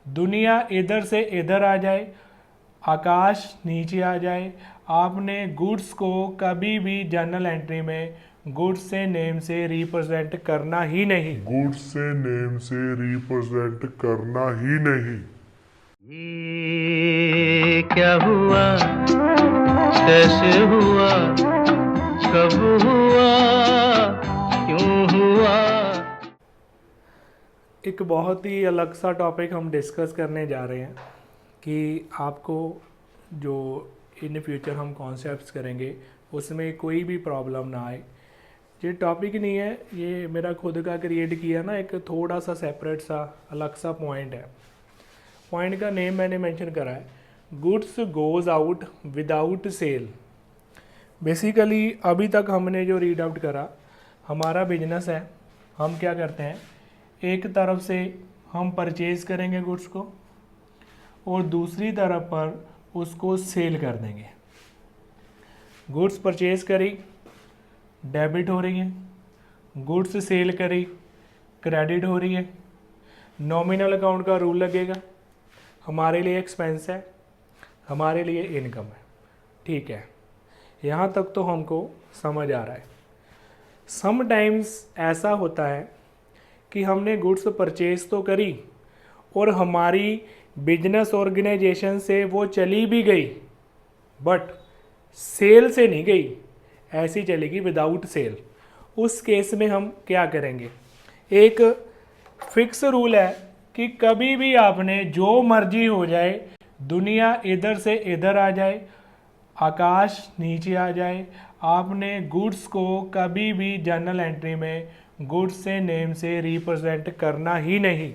दुनिया इधर से इधर आ जाए, आकाश नीचे आ जाए, आपने गुड्स को कभी भी जर्नल एंट्री में गुड्स से नेम से रिप्रेजेंट करना ही नहीं। गुड्स से नेम से रिप्रेजेंट करना ही नहीं। ये क्या हुआ, कैसे हुआ, कब हुआ, क्यों हुआ। एक बहुत ही अलग सा टॉपिक हम डिस्कस करने जा रहे हैं कि आपको जो इन फ्यूचर हम कॉन्सेप्ट्स करेंगे उसमें कोई भी प्रॉब्लम ना आए। ये टॉपिक नहीं है, ये मेरा खुद का क्रिएट किया ना, एक थोड़ा सा सेपरेट सा अलग सा पॉइंट है। पॉइंट का नेम मैंने मेंशन करा है, goods goes out without sale. Basically अभी तक हमने जो रीड आउट करा, हमारा बिजनेस है, हम क्या करते हैं, एक तरफ से हम परचेज़ करेंगे गुड्स को और दूसरी तरफ पर उसको सेल कर देंगे। गुड्स परचेज़ करी, डेबिट हो रही है, गुड्स सेल करी, क्रेडिट हो रही है। नॉमिनल अकाउंट का रूल लगेगा, हमारे लिए एक्सपेंस है, हमारे लिए इनकम है। ठीक है, यहाँ तक तो हमको समझ आ रहा है। समटाइम्स ऐसा होता है कि हमने गुड्स परचेज तो करी और हमारी बिजनेस ऑर्गेनाइजेशन से वो चली भी गई, बट सेल से नहीं गई, ऐसी चलेगी विदाउट सेल। उस केस में हम क्या करेंगे, एक फिक्स रूल है कि कभी भी आपने जो मर्जी हो जाए, दुनिया इधर से इधर आ जाए, आकाश नीचे आ जाए, आपने गुड्स को कभी भी जर्नल एंट्री में गुड्स से नेम से रिप्रेजेंट करना ही नहीं।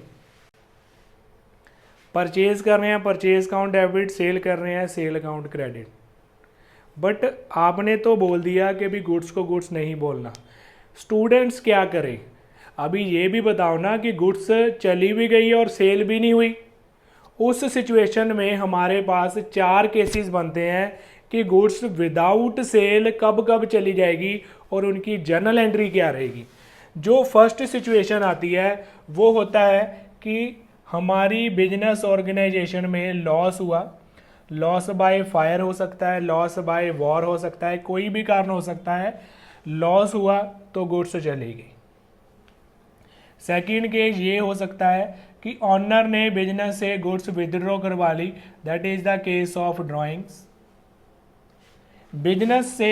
परचेज कर रहे हैं परचेज अकाउंट डेबिट, सेल कर रहे हैं सेल अकाउंट क्रेडिट। बट आपने तो बोल दिया कि भी गुड्स को गुड्स नहीं बोलना। स्टूडेंट्स क्या करें, अभी ये भी बताओ ना कि गुड्स चली भी गई और सेल भी नहीं हुई। उस सिचुएशन में हमारे पास 4 केसेस बनते हैं कि गुड्स विदाउट सेल कब कब चली जाएगी और उनकी जर्नल एंट्री क्या रहेगी। जो फर्स्ट सिचुएशन आती है वो होता है कि हमारी बिजनेस ऑर्गेनाइजेशन में लॉस हुआ, लॉस बाय फायर हो सकता है, लॉस बाय वॉर हो सकता है, कोई भी कारण हो सकता है, लॉस हुआ तो गुड्स चलेगी। सेकंड केस ये हो सकता है कि ऑनर ने बिजनेस से गुड्स विदड्रॉ करवा ली, that is the case of drawings. Business से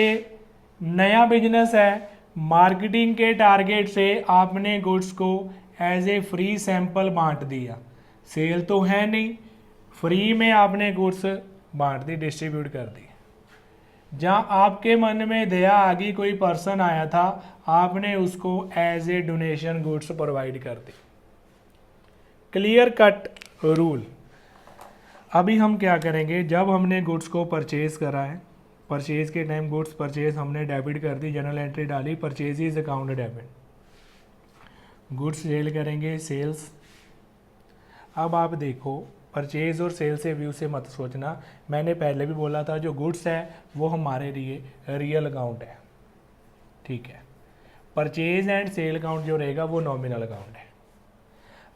नया बिजनेस है, मार्केटिंग के टारगेट से आपने गुड्स को एज ए फ्री सैंपल बांट दिया, सेल तो है नहीं, फ्री में आपने गुड्स बांट दी, डिस्ट्रीब्यूट कर दी। जहाँ आपके मन में दया आ गई, कोई पर्सन आया था, आपने उसको as a donation goods provide कर दी। Clear cut rule. अभी हम क्या करेंगे, जब हमने गुड्स को परचेज करा है, परचेज के टाइम गुड्स परचेज हमने डेबिट कर दी, जनरल एंट्री डाली, purchases account debit, goods sale करेंगे सेल्स। अब आप देखो, परचेज और सेल से व्यू से मत सोचना, मैंने पहले भी बोला था जो गुड्स है वो हमारे लिए रियल अकाउंट है। ठीक है, परचेज एंड सेल अकाउंट जो रहेगा वो नॉमिनल अकाउंट है।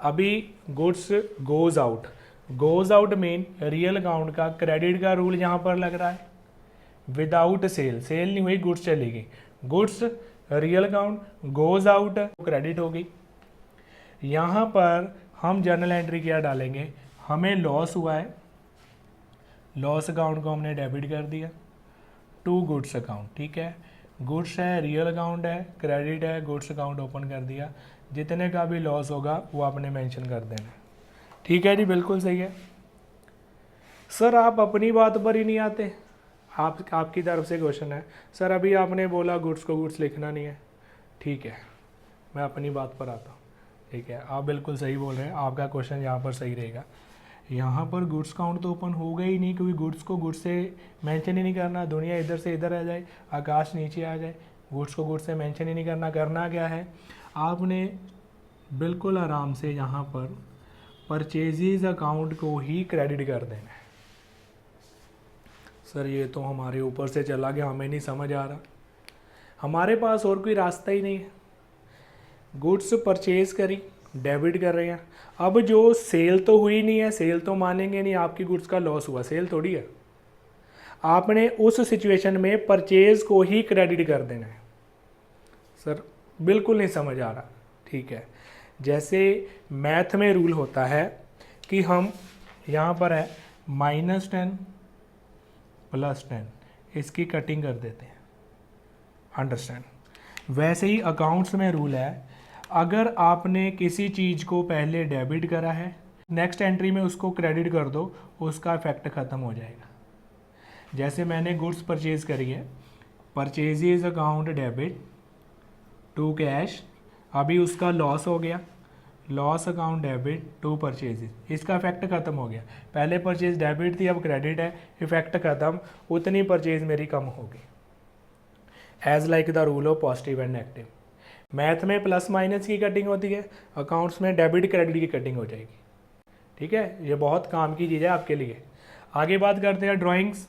अभी goods goes out, goes out mean real account का क्रेडिट का रूल यहाँ पर लग रहा है, विदाउट सेल, सेल नहीं हुई गुड्स चलेगी, goods real account goes out credit होगी। यहाँ पर हम जर्नल एंट्री क्या डालेंगे, हमें लॉस हुआ है, लॉस अकाउंट को हमने डेबिट कर दिया टू गुड्स अकाउंट। ठीक है, गुड्स है, रियल अकाउंट है, क्रेडिट है, गुड्स अकाउंट ओपन कर दिया, जितने का भी लॉस होगा वो आपने मेंशन कर देना। ठीक है जी, बिल्कुल सही है। सर आप अपनी बात पर ही नहीं आते, आपकी तरफ से क्वेश्चन है, सर अभी आपने बोला गुड्स को गुड्स लिखना नहीं है। ठीक है, मैं अपनी बात पर आता हूँ। ठीक है, आप बिल्कुल सही बोल रहे हैं, आपका क्वेश्चन यहाँ पर सही रहेगा। यहाँ पर गुड्स काउंट तो ओपन होगा ही नहीं, क्योंकि गुड्स को गुड्स से मेंशन ही नहीं करना, दुनिया इधर से इधर आ जाए, आकाश नीचे आ जाए, गुड्स को गुड्स से मेंशन ही नहीं करना। करना क्या है, आपने बिल्कुल आराम से यहाँ पर परचेजेज अकाउंट को ही क्रेडिट कर देना है। सर ये तो हमारे ऊपर से चला गया, हमें नहीं समझ आ रहा, हमारे पास और कोई रास्ता ही नहीं है। गुड्स परचेज करी, डेबिट कर रहे हैं। अब जो सेल तो हुई नहीं है, सेल तो मानेंगे नहीं, आपकी गुड्स का लॉस हुआ, सेल थोड़ी है। आपने उस सिचुएशन में परचेज को ही क्रेडिट कर देना है। सर बिल्कुल नहीं समझ आ रहा, ठीक है। जैसे मैथ में रूल होता है कि हम यहाँ पर है -10 +10, इसकी कटिंग कर देते हैं, अंडरस्टैंड। वैसे ही अकाउंट्स में रूल है, अगर आपने किसी चीज़ को पहले डेबिट करा है, नेक्स्ट एंट्री में उसको क्रेडिट कर दो, उसका इफेक्ट ख़त्म हो जाएगा। जैसे मैंने गुड्स परचेज करी है, purchases account debit to cash, अभी उसका लॉस हो गया, loss account debit to purchases, इसका इफेक्ट ख़त्म हो गया। पहले परचेज डेबिट थी, अब क्रेडिट है, इफेक्ट ख़त्म, उतनी परचेज मेरी कम होगी। As like the rule of positive and negative. Math में प्लस माइनस की कटिंग होती है, अकाउंट्स में डेबिट क्रेडिट की कटिंग हो जाएगी, ठीक है। ये बहुत काम की चीज़ है आपके लिए। आगे बात करते हैं ड्राइंग्स।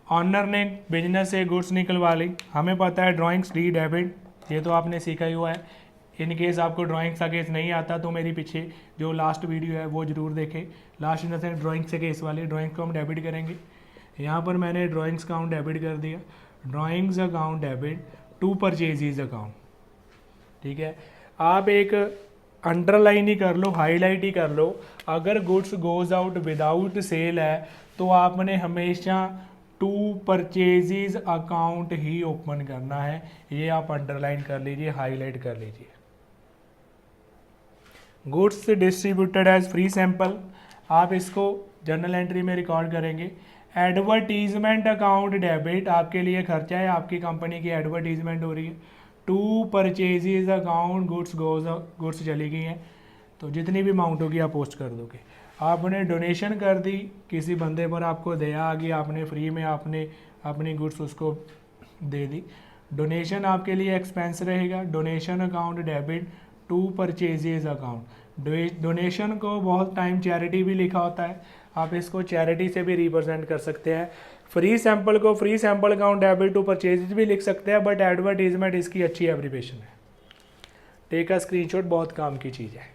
ऑनर ने बिजनेस से गुड्स निकलवा ली, हमें पता है ड्राइंग्स डी डेबिट, ये तो आपने सीखा ही हुआ है। इन केस आपको ड्राइंग्स का केस नहीं आता तो मेरी पीछे जो लास्ट वीडियो है वो ज़रूर देखें। Last in the sense drawings से केस वाली, ड्राइंग्स को हम डेबिट करेंगे। यहाँ पर मैंने ड्राइंग्स अकाउंट डेबिट कर दिया, drawings account debit to purchases account, ठीक है। आप एक अंडरलाइन ही कर लो, हाईलाइट ही कर लो, अगर goods goes out without sale है तो आपने हमेशा टू परचेजेज अकाउंट ही ओपन करना है। ये आप अंडरलाइन कर लीजिए, हाईलाइट कर लीजिए। Goods distributed as free sample, आप इसको जर्नल एंट्री में रिकॉर्ड करेंगे। एडवर्टीजमेंट अकाउंट डेबिट, आपके लिए खर्चा है, आपकी कंपनी की एडवर्टीजमेंट हो रही है। टू परचेजेज अकाउंट गुड्स चली गई हैं, तो जितनी भी अमाउंट होगी आप पोस्ट कर दोगे। आपने डोनेशन कर दी, किसी बंदे पर आपको दया आ गई, आपने फ्री में आपने अपनी गुड्स उसको दे दी, डोनेशन आपके लिए एक्सपेंस रहेगा। Donation account debit to purchases account, donation को बहुत टाइम चैरिटी भी लिखा होता है, आप इसको चैरिटी से भी रिप्रेजेंट कर सकते हैं। फ्री सैंपल को free sample account debit to purchases भी लिख सकते हैं, बट एडवर्टीजमेंट इसकी अच्छी एब्रीवेशन है। टेक अ स्क्रीनशॉट, बहुत काम की चीज़ है।